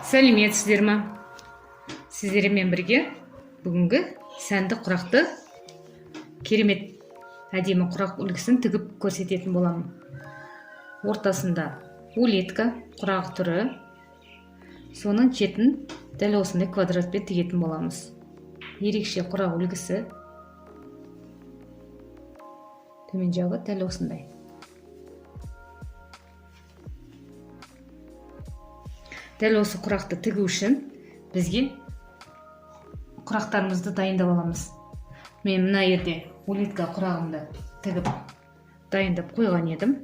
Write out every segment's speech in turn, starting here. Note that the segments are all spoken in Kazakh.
Сәлеметсіздер ме? Сіздермен бірге бүгінгі сәнді құрақты керемет әдемі құрақ үлгісін тігіп көрсететін боламын. Ортасында улитка құрақ түрі, соның шетін дәл осындай квадратпен тігетін боламыз. Ерекше құрақ үлгісі, төмен жағы дәл осындай. Дәл осы құрақты тігу үшін бізге құрақтарымызды дайындап аламыз. Мен мына жерде улитка құрағымды тігіп дайындап қойған едім.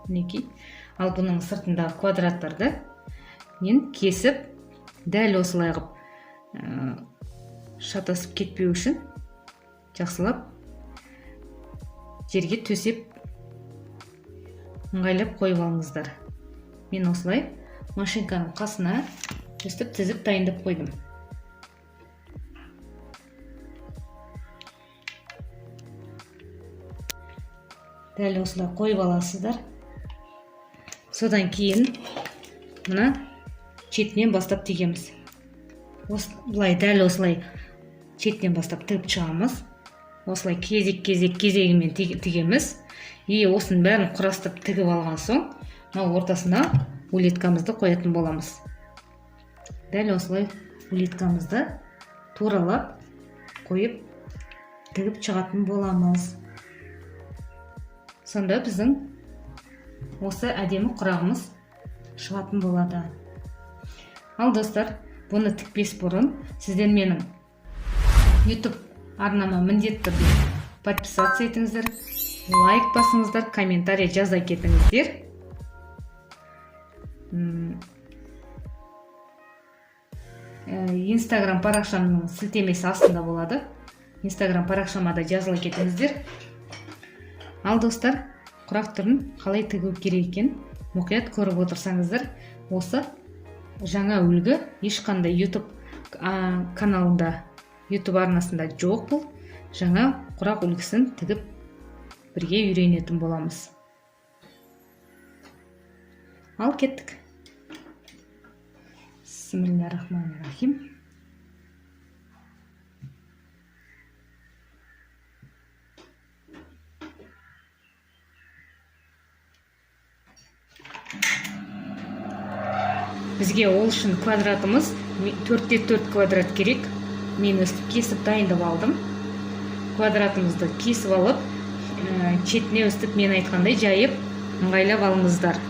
Мінекей. Ал бұның сыртындағы квадраттарды мен кесіп, дәл осылай қылып шатасып кетпеу үшін жақсылап жерге төсеп ыңғайлап қойып алыңыздар. Мен осылай машинканың қасына өстіп тізіп дайындап қойдым. Дәл осылай қойып аласыздар. Содан кейін мына шетінен бастап тігеміз. Осылай дәл осылай шетінен бастап тігіп шығамыз. Осылай кезегімен тігеміз. И осының бәрін құрастырып тігіп алған соң, мына ортасына улиткамызды қоятын боламыз. Дәл осылай улиткамызды туралап қойып тігіп шығатын боламыз. Сонда біздің осы әдемі құрағымыз шығатын болады. Ал достар, бұны тікпес бұрын сіздер менің YouTube арнама міндетті түрде подписаться етіңіздер, лайк басыңыздар, комментарий жаза кетіңіздер. Инстаграм парақшамның сілтемесі астында болады. Инстаграм парақшама да жазыла кетіңіздер. Ал достар, құрақ түрін қалай тігу керек екен мұқият көріп отырсаңыздар, осы жаңа үлгі ешқандай YouTube каналында, YouTube арнасында жоқ. Бұл жаңа құрақ үлгісін тігіп бірге үйренетін боламыз. Ал кеттік. Бисмиллахиррахманиррахим. Бізге ол үшін квадратымыз 4×4 квадрат керек. Мен өстіп кесіп дайындап алдым. Квадратымызды кесіп алып, шетіне өстіп мен айтқандай жайып, ыңғайлап алыңыздар.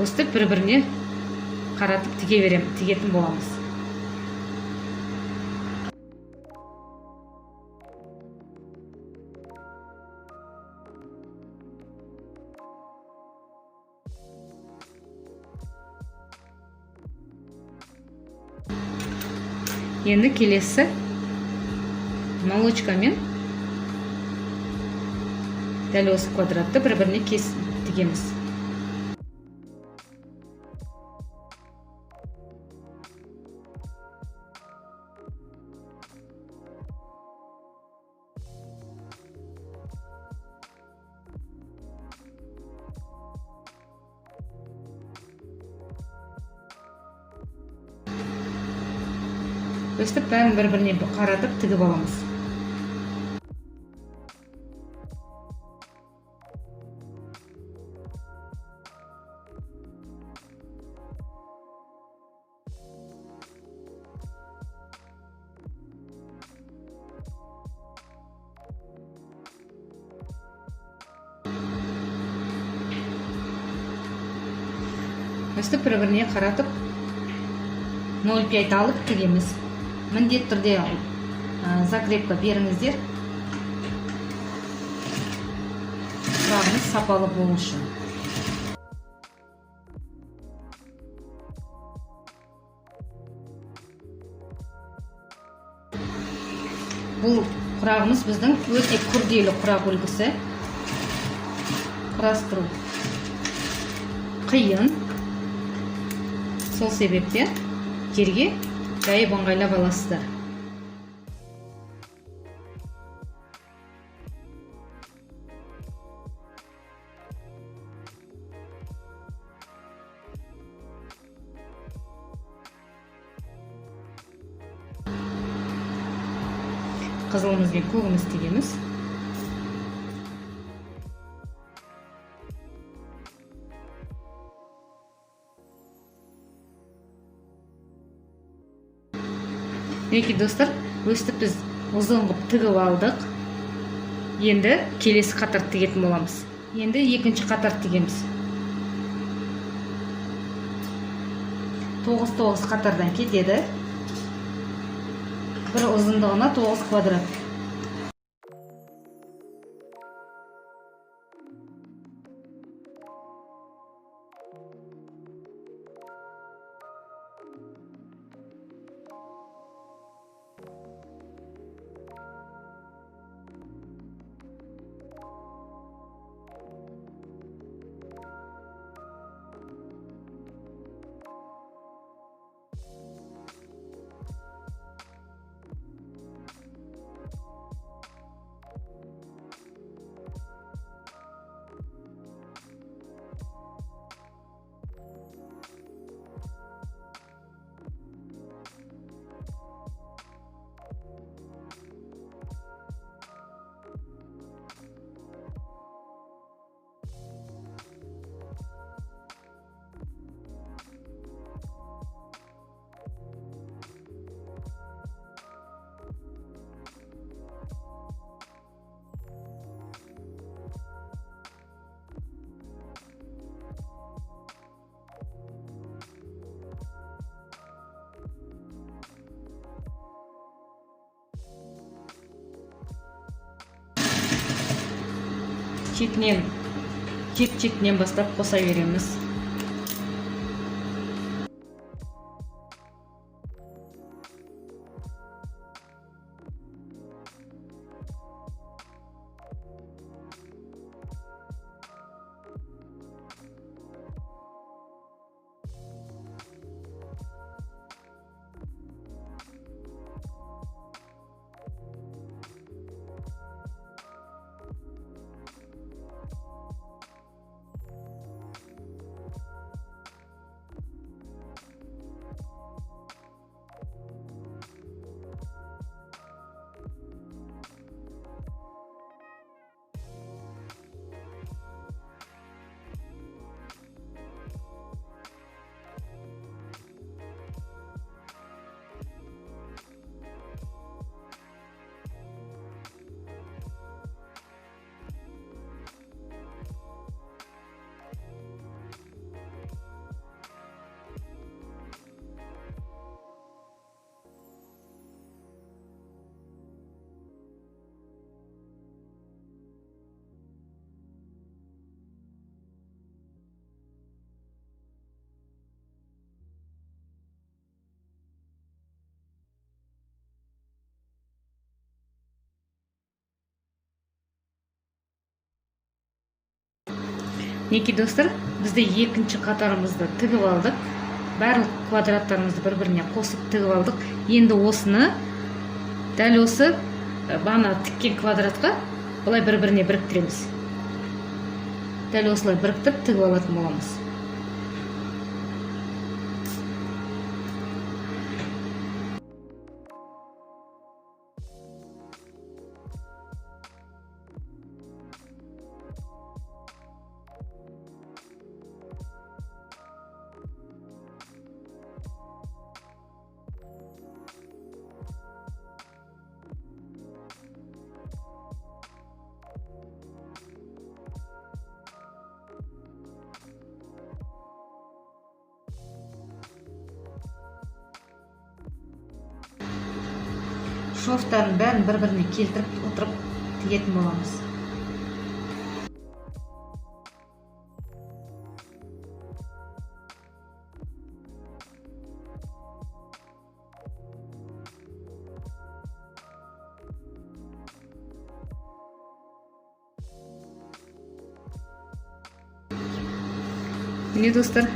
Өстіп бір-біріне қаратып тігетін боламыз. Енді келесі молочкамен дәл осы квадратты бір-біріне тігеміз. Өстіп бәрін бір-біріне қаратып тігіп аламыз. Өстіп бір-біріне қаратып 0,5 алып тігеміз. Міндет түрде закрепка беріңіздер. Құрағымыз сапалы болу үшін. Бұл құрағымыз біздің өте күрделі құрақ үлгісі. Құрастыру қиын. Сол себептен жерге жайып ыңғайлап аласыздар. Қызылымыз бен көгіміз тегеміз. Мінекей достар, өстіп біз ұзын қылып тігіп алдық. Енді келесі қатар тігетін боламыз. Енді екінші қатар тігеміз. 9 қатардан кетеді. Бір ұзындығына 9 квадрат. Шетінен бастап қоса береміз. Мінекей достар, бізде екінші қатарымызды тігіп алдық. Барлық квадраттарымызды бір-біріне қосып тігіп алдық. Енді осыны дәл осы бана тіккен квадратқа бұлай бір-біріне біріктіреміз. Дәл осылай біріктіріп тігіп алатын боламыз. Шовтарын бәрін бір-біріне келтіріп отырып тігетін боламыз. Міне достар,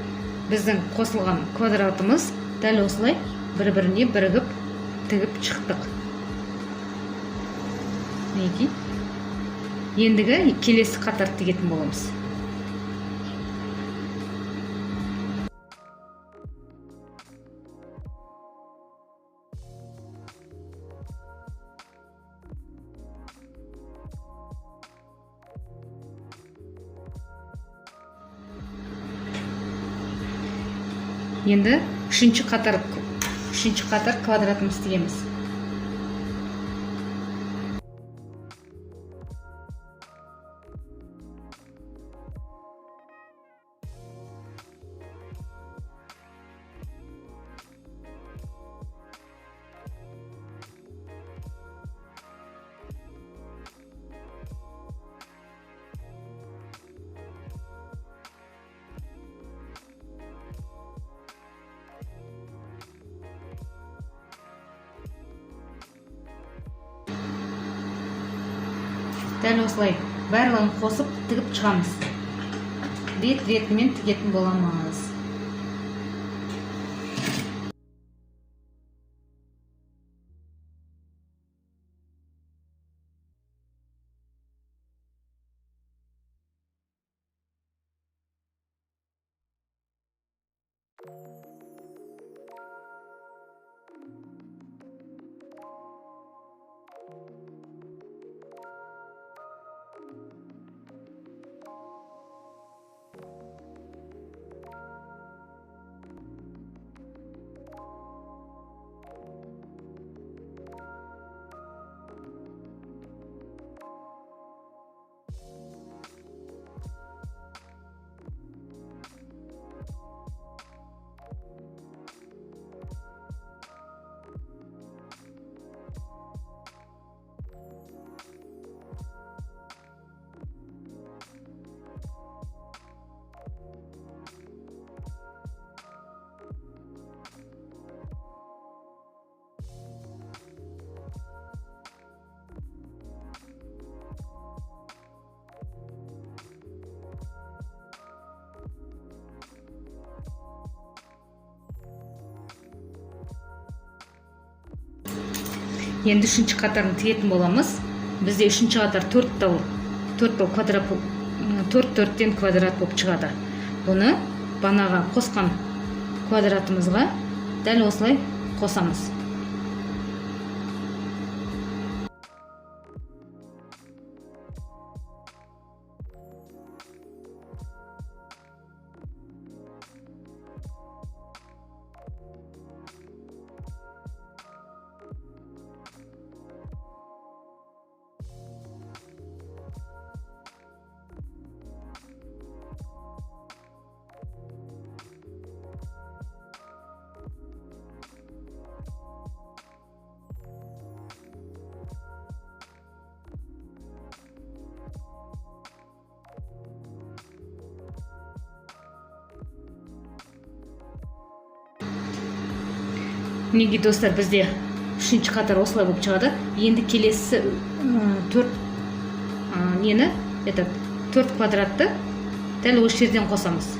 біздің қосылған квадратымыз дәл осылай бір-біріне бірігіп тігіп шықтық. Мінекей. Ендігі келесі қатар тігетін боламыз. Енді үшінші қатар квадратымыз тігеміз. Дәл осылай барлығын қосып тігіп шығамыз. Рет-ретімен тігетін боламыз. Енді үшінші қатарын тігетін боламыз. Бізде үшінші қатар 4 төрттен квадрат болып шығады. Бұны банаға қосқан квадратымызға дәл осылай қосамыз. Мінекей достар, бізде үшінші қатар осылай болып шығады. Енді келесі 4 квадратты дәл осы жерден қосамыз.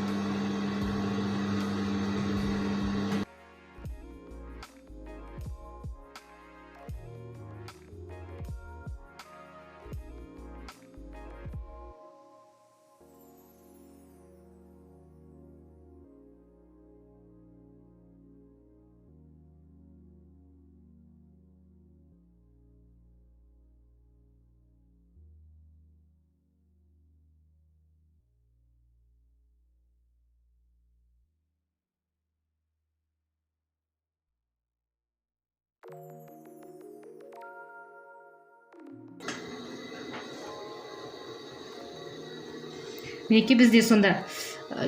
Мінекей бізде сонда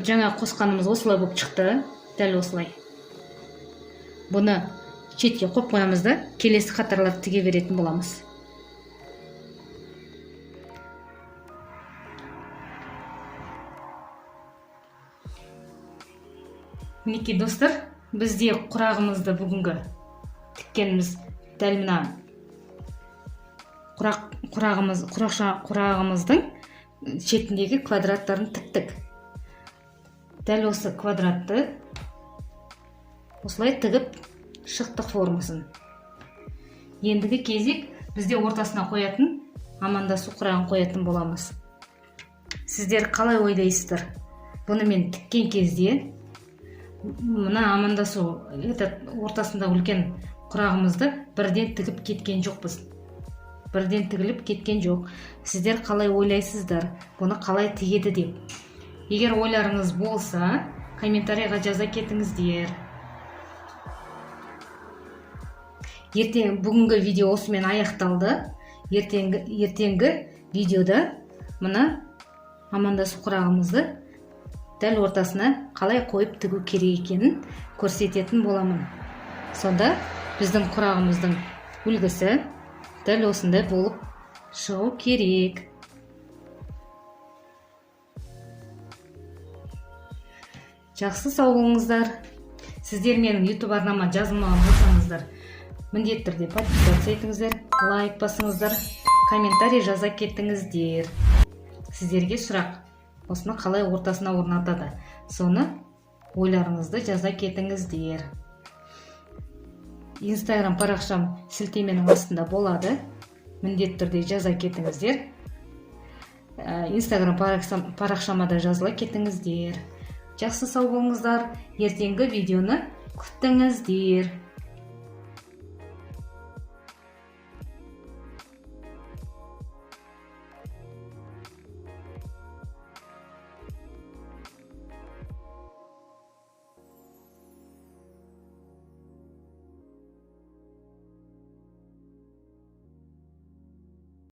жаңа қосқанымыз осылай болып шықты. Дәл осылай. Бұны шетке қойып қоямыз да, келесі қатарларды тіге беретін боламыз. Мінекей достар, бізде құрағымызды бүгінгі тіккеніміз дәл мына құрағымыздың шетіндегі квадраттарын тіктік. Дәл осы квадратты осылай тігіп шықтық формасын. Ендігі кезек бізде ортасына қоятын, амандасу құрағын қоятын боламыз. Сіздер қалай ойлайсыздар? Бұны мен тіккен кезде мына амандасу ортасында үлкен құрағымызды бірден тігіп кеткен жоқпыз. Бірден тігіліп кеткен жоқ. Сіздер қалай ойлайсыздар? Бұны қалай тігеді деп. Егер ойларыңыз болса, комментарийға жаза кетіңіздер. Бүгінгі видео осымен аяқталды. Ертеңгі видеода мына амандасу құрағымызды дәл ортасына қалай қойып тігу керек екенін көрсететін боламын. Сонда біздің құрағымыздың үлгісі дәл осындай болып шығу керек. Жақсы сау болыңыздар. Сіздер менің YouTube арнама жазылмаған болсаңыздар, міндетті түрде подписаться етіңіздер, лайк басыңыздар, комментарий жаза кеттіңіздер. Сіздерге сұрақ, осыны қалай ортасына орнатады, соны ойларыңызды жаза кеттіңіздер. Instagram парақшам сілтеменің астында болады, міндетті түрде жаза кеттіңіздер. Instagram парақшама да жазыла кеттіңіздер. Жақсы сау болыңыздар. Ертеңгі видеоны күтіңіздер.